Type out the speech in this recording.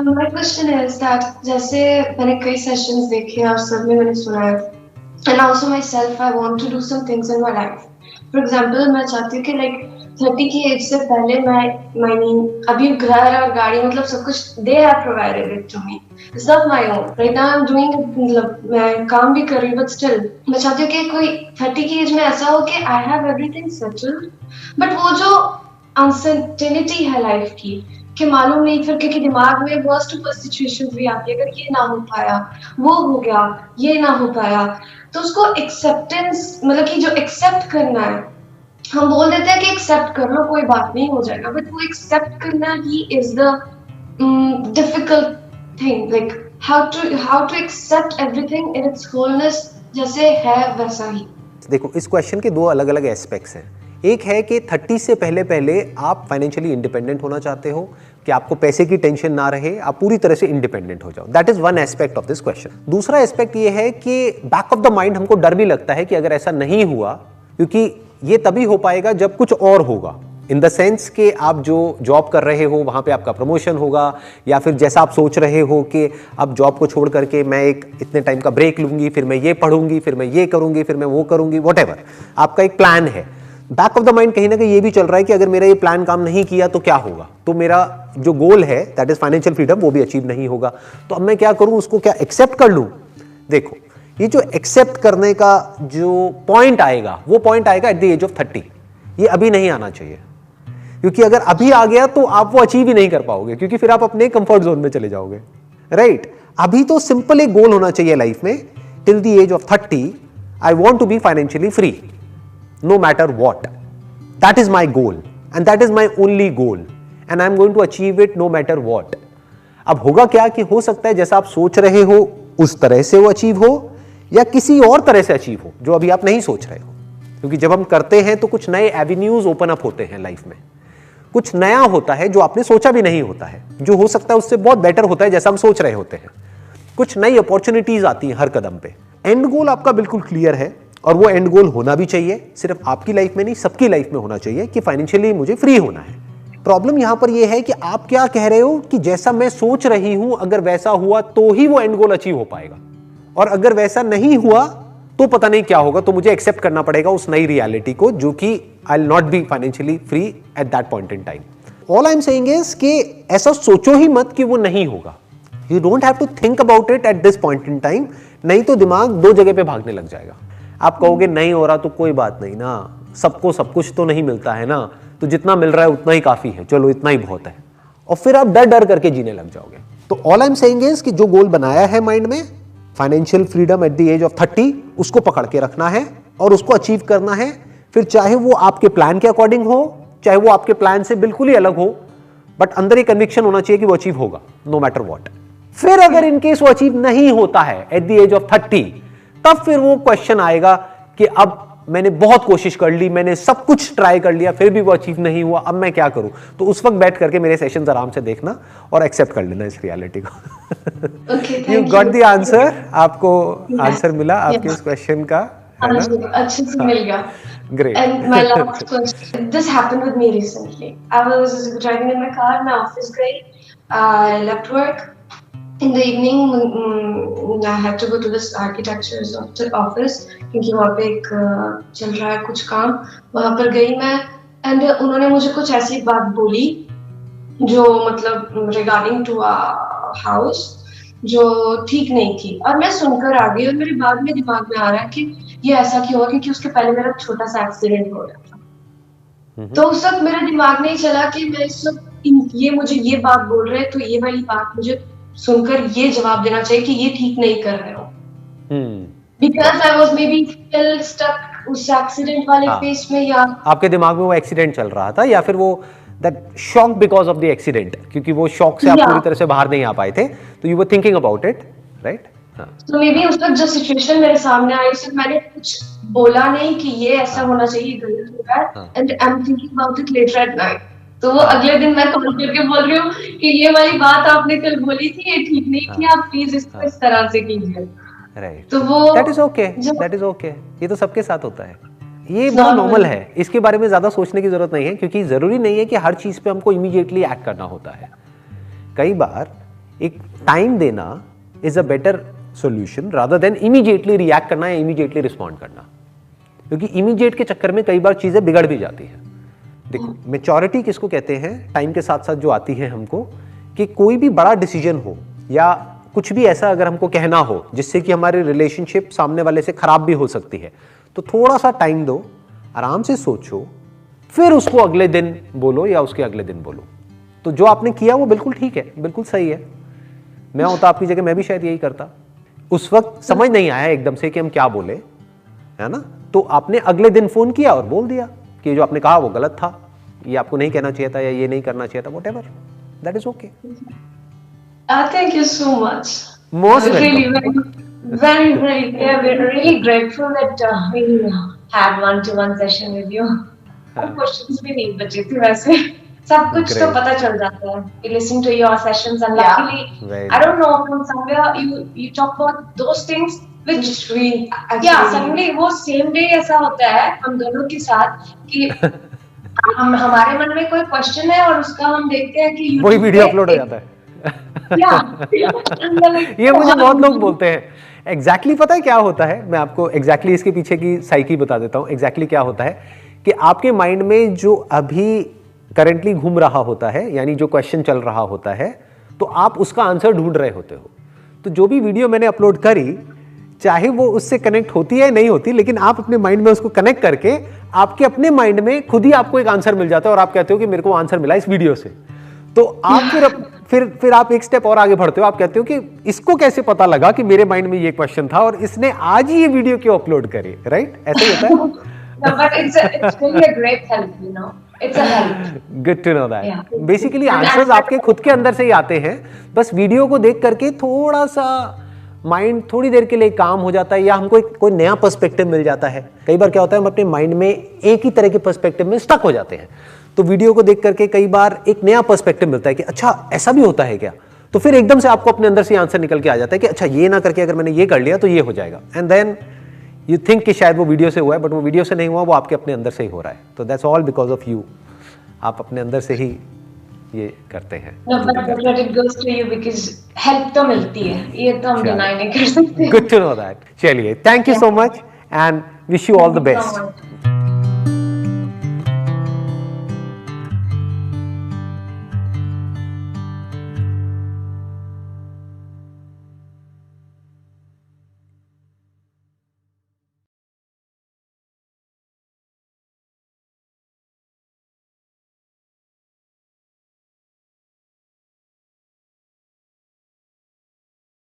My question is that जैसे मैंने कई सेशंस देखे और सब में मैंने सुना है and also myself I want to do some things in my life. For example मैं चाहती हूँ कि like 30 की एज से पहले I mean अभी घर और गाड़ी मतलब सब कुछ they have provided it to me. It's not my own. Right now I'm doing it, मतलब मैं काम भी कर रही हूँ but still मैं चाहती हूँ कि कोई 30 की एज में ऐसा हो कि I have everything settled. But वो जो अनसर्टेनिटी है लाइफ की मालूम नहीं फिर क्योंकि दिमाग में वर्स्ट ऑफ सिचुएशन भी आती है अगर ये ना हो पाया वो हो गया ये ना हो पाया तो उसको एक्सेप्टेंस मतलब कि जो एक्सेप्ट करना है हम बोल देते हैं कि एक्सेप्ट कर लो कोई बात नहीं हो जाएगा बट वो एक्सेप्ट करना ही is the difficult thing like how to accept everything in its wholeness जैसे है वैसा ही। देखो इस क्वेश्चन के दो अलग अलग एस्पेक्ट्स हैं। एक है कि 30 से पहले पहले आप फाइनेंशियली इंडिपेंडेंट होना चाहते हो कि आपको पैसे की टेंशन ना रहे, आप पूरी तरह से इंडिपेंडेंट हो जाओ। That is one aspect of this question. दूसरा एस्पेक्ट ये है कि बैक ऑफ द माइंड हमको डर भी लगता है कि अगर ऐसा नहीं हुआ, क्योंकि ये तभी हो पाएगा जब कुछ और होगा, इन द सेंस कि आप जो जॉब कर रहे हो वहाँ पे आपका प्रमोशन होगा, या फिर जैसा आप सोच रहे हो कि अब जॉब को छोड़ करके मैं एक इतने टाइम का ब्रेक लूंगी, फिर मैं ये पढ़ूंगी, फिर मैं ये करूंगी, फिर मैं वो करूंगी, व्हाटएवर आपका एक प्लान है। बैक ऑफ द माइंड कहीं ना कहीं ये भी चल रहा है कि अगर मेरा ये प्लान काम नहीं किया तो क्या होगा, तो मेरा जो गोल है दैट इज फाइनेंशियल फ्रीडम वो भी अचीव नहीं होगा। तो अब मैं क्या करूं, उसको क्या एक्सेप्ट कर लूं? देखो ये जो एक्सेप्ट करने का जो पॉइंट आएगा वो पॉइंट आएगा एट द एज ऑफ 30। ये अभी नहीं आना चाहिए, क्योंकि अगर अभी आ गया तो आप वो अचीव ही नहीं कर पाओगे, क्योंकि फिर आप अपने कंफर्ट जोन में चले जाओगे, राइट? अभी तो सिंपल एक गोल होना चाहिए लाइफ में, till the age of 30 I want to be financially free no matter what. That is my goal and that is my only goal and I am going to achieve it no matter what. अब होगा क्या कि हो सकता है जैसा आप सोच रहे हो उस तरह से वो अचीव हो या किसी और तरह से अचीव हो जो अभी आप नहीं सोच रहे हो, क्योंकि जब हम करते हैं तो कुछ नए एवेन्यूज ओपन अप होते हैं लाइफ में, कुछ नया होता है जो आपने सोचा भी नहीं होता है, जो हो सकता है उससे बहुत बेटर होता है जैसा हम सोच रहे होते हैं, कुछ नई अपॉर्चुनिटीज आती हैं हर कदम पे। एंड गोल आपका बिल्कुल क्लियर है और वो एंड गोल होना भी चाहिए, सिर्फ आपकी लाइफ में नहीं सबकी लाइफ में होना चाहिए कि फाइनेंशियली मुझे फ्री होना है। प्रॉब्लम यहां पर ये है कि आप क्या कह रहे हो कि जैसा मैं सोच रही हूं अगर वैसा हुआ तो ही वो एंड गोल अचीव हो पाएगा, और अगर वैसा नहीं हुआ तो पता नहीं क्या होगा, तो मुझे एक्सेप्ट करना पड़ेगा उस नई रियलिटी को जो कि I will not be financially free at that point in time. All I am saying is कि ऐसा सोचो ही मत कि वो नहीं होगा। You don't have to think about it at this point in time, नहीं तो दिमाग दो जगह पे भागने लग जाएगा। आप कहोगे नहीं हो रहा तो कोई बात नहीं ना, सबको सब कुछ तो नहीं मिलता है ना, तो जितना मिल रहा है उतना ही काफी है, चलो इतना ही बहुत है, और फिर आप डर डर करके जीने लग जाओगे। तो all I am saying is कि जो गोल बनाया है माइंड में, financial freedom at the age of 30, उसको पकड़ के रखना है और उसको अचीव करना है। फिर चाहे वो आपके प्लान के अकॉर्डिंग हो, चाहे वो आपके प्लान से बिल्कुल ही अलग हो, बट अंदर एक कन्विक्शन होना चाहिए कि वो अचीव होगा नो मैटर व्हाट। फिर अगर इनकेस वो अचीव नहीं होता है एट द एज ऑफ 30, तब फिर वो क्वेश्चन आएगा कि अब मैंने बहुत कोशिश कर ली, मैंने सब कुछ ट्राई कर लिया, फिर भी वो अचीव नहीं हुआ, अब मैं क्या करूं? तो उस वक्त बैठ करके मेरे सेशंस आराम से देखना और एक्सेप्ट कर लेना इस रियलिटी को। यू गॉट द आंसर, आपको आंसर मिला आपके इस क्वेश्चन का, है ना? अच्छे से मिल गया। Great. And my last question, this happened with me recently. I was driving in my car, मैं ऑफिस गई, I left work. In the evening, I had to go to this architecture's office क्योंकि वहाँ पे एक चल रहा है कुछ काम, वहाँ पर गई मैं, and उन्होंने मुझे कुछ ऐसी बात बोली जो मतलब regarding to a house जो ठीक नहीं थी, और मैं सुनकर आ गई और मेरे बाद में दिमाग में आ रहा है कि ये ऐसा क्यों हुआ, क्योंकि उसके पहले मेरा छोटा सा एक्सीडेंट हो गया था। तो उस वक्त मेरे दिमाग में ही चला कि मैं इस वक्त ये मुझे ये बात बोल रहे हैं तो ये वाली बात मुझे सुनकर ये जवाब देना चाहिए कि ये ठीक नहीं कर रहे हो, because I was maybe still stuck उस एक्सीडेंट वाले फेस में, या आपके दिमाग में वो एक्सीडेंट चल रहा था, या फिर वो that shock because of the accident, क्योंकि वो शॉक से आप पूरी तरह से बाहर नहीं आ पाए थे, तो you were thinking about it, right? तो मे बी उस वक्त जो सिचुएशन मेरे सामने आई, सिर्फ मैंने कुछ बोला नहीं कि ये ऐसा होना चाहिए, गलत हो रहा है, and I am thinking about it later at night. तो वो अगले दिन मैं कॉल करके बोल रही हूँ कि ये वाली बात आपने कल बोली थी, ये ठीक नहीं थी, आप प्लीज इसको इस तरह से कीजिए। राइट, तो वो that is okay, that is okay, ये तो सबके साथ होता है, ये बहुत नॉर्मल है, इसके बारे में ज्यादा सोचने की जरूरत नहीं है, क्योंकि जरूरी नहीं है कि हर चीज पे हमको इमीडिएटली एक्ट करना होता है। कई बार एक टाइम देना is a better solution rather than immediately react करना या इमीडिएटली रिस्पॉन्ड करना, क्योंकि इमीडिएट के चक्कर में कई बार चीजें बिगड़ भी जाती हैं। देखो मैच्योरिटी किसको कहते हैं, टाइम के साथ साथ जो आती है हमको, कि कोई भी बड़ा डिसीजन हो या कुछ भी ऐसा अगर हमको कहना हो जिससे कि हमारी रिलेशनशिप सामने वाले से खराब भी हो सकती है, तो थोड़ा सा टाइम दो, आराम से सोचो, फिर उसको अगले दिन बोलो या उसके अगले दिन बोलो। तो जो आपने किया वो बिल्कुल ठीक है, बिल्कुल सही है। मैं होता आपकी जगह मैं भी शायद यही करता। उस वक्त समझ नहीं आया एकदम से कि हम क्या बोले, है ना, तो आपने अगले दिन फोन किया और बोल दिया कि जो आपने कहा वो गलत था, ये आपको नहीं कहना चाहिए था या ये नहीं करना चाहिए था, whatever, that is okay. Thank you so much. Most Really, welcome. yeah, we're really grateful that we had one-to-one session with you. Questions भी नहीं बचे थे वैसे, सब कुछ तो पता चल जाता है. We listen to your sessions and luckily, I don't know, from somewhere you talk about those things which we suddenly वो same day ऐसा होता है हम दोनों के साथ कि हमारे मन में कोई क्वेश्चन है और उसका हम देखते हैं कि वही वीडियो अपलोड हो जाता है। ये मुझे बहुत लोग बोलते हैं। एग्जैक्टली पता है क्या होता है, मैं आपको एग्जैक्टली इसके पीछे की साइकी बता देता हूँ। एग्जैक्टली क्या होता है कि आपके माइंड में जो अभी करंटली घूम रहा होता है, यानी जो क्वेश्चन चल रहा होता है, तो आप उसका आंसर ढूंढ रहे होते हो। तो जो भी वीडियो मैंने अपलोड करी, चाहे वो उससे कनेक्ट होती है नहीं होती, लेकिन आप अपने माइंड में उसको कनेक्ट करके आपके अपने माइंड में खुद ही आपको एक आंसर मिल जाता है और आप कहते हो कि मेरे को आंसर मिला इस वीडियो से। तो आप फिर आप एक स्टेप और आगे बढ़ते हो, आप कहते हो कि इसको कैसे पता लगा कि मेरे माइंड में ये क्वेश्चन था और इसने आज ही ये वीडियो क्यों अपलोड करी, राइट? ऐसे ही होता है। But it's really a great help, you know. It's a help. Good to know that. Basically answers आपके खुद के अंदर से ही आते हैं, बस वीडियो को देख करके थोड़ा सा माइंड थोड़ी देर के लिए काम हो जाता है या हमको कोई नया पर्सपेक्टिव मिल जाता है। कई बार क्या होता है, हम अपने माइंड में एक ही तरह के पर्सपेक्टिव में स्टक हो जाते हैं, तो वीडियो को देख करके कई बार एक नया पर्सपेक्टिव मिलता है कि अच्छा ऐसा भी होता है क्या, तो फिर एकदम से आपको अपने अंदर से आंसर निकल के आ जाता है कि अच्छा ये ना करके अगर मैंने ये कर लिया तो ये हो जाएगा, एंड देन यू थिंक कि शायद वो वीडियो से हुआ है, बट वो वीडियो से नहीं हुआ, वो आपके अपने अंदर से ही हो रहा है। तो that's all because of you, आप अपने अंदर से ही ये करते हैं। It goes to you because help तो मिलती है, ये तो हम डिनाई नहीं कर सकते। Good to know that. चलिए, thank you so much and wish you all the best.